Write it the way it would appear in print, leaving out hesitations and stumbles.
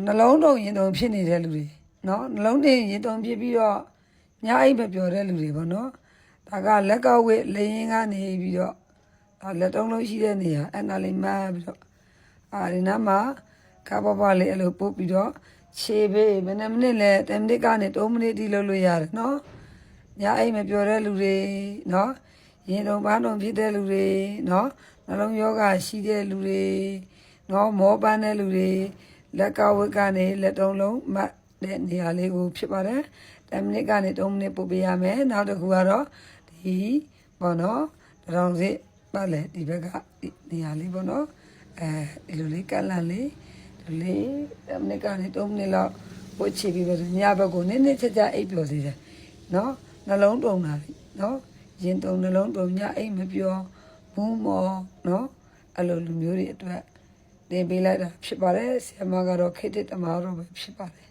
နှလုံးတုံရင်တုံဖြစ်နေတဲ့လူတွေနော်နှလုံးတင်ရင်တုံဖြစ်ပြီးတော့ညအိပ်မပျော်တဲ့လူတွေပေါ့နော်ဒါကလက်ကဝစ်လေရင်ကနေပြီးတော့လက်တုံးလုံးရှိတဲ့နေရာအဲ့နာလေးမှတ်ပြီးတော့ဒီနားမှာခါပပလေးအဲ့လိုပို့ပြီးတော့ခြေပေးဘယ်နှမိနစ်လဲ10မိနစ်ကနေ3မိနစ်ထိလုပ်လို့ရတယ်နော်ညအိပ်မပျော်တဲ့လူတွေနော်ရင်တုံပန်းတုံဖြစ်တဲ့လူတွေနော်နှလုံးယောဂရှိတဲ့လူတွေနော်မောပန်းတဲ့လူတွေလက်ကဝစ်ကနေလက်တုံးလုံးမှတ်တဲ့နေရာလေးကိုဖြစ်ပါတယ်10မိနစ်ကနေ3မိနစ်ပို့ပေးရမယ်နောက်တစ်ခုကတော့ဒီပေါ့နော်တောင်စစ်ပတ်လေဒီဘက်ကနေရာလေးပေါ့နော်ဒီလိုလေးကန့်လန့်လေးဒီလေး10မိနစ်ကနေ3မိနစ်လောက်ပို့ချပြီးတော့ညဘက်ကိုနည်းနည်းချက်အိပ်ပျော်စေတယ်နော်နှလုံးတုံတာနော်ရင်တုံနှလုံးတုံညအိပ်မပျော်ဘူးမော်နော်အဲ့လိုလူမျိုးတွေအတွက်တင်ပေးလိုက်တာဖြစ်ပါတယ်ဆရာမကတော့ခေတ္တတမတော်ပဲဖြစ်ပါတယ်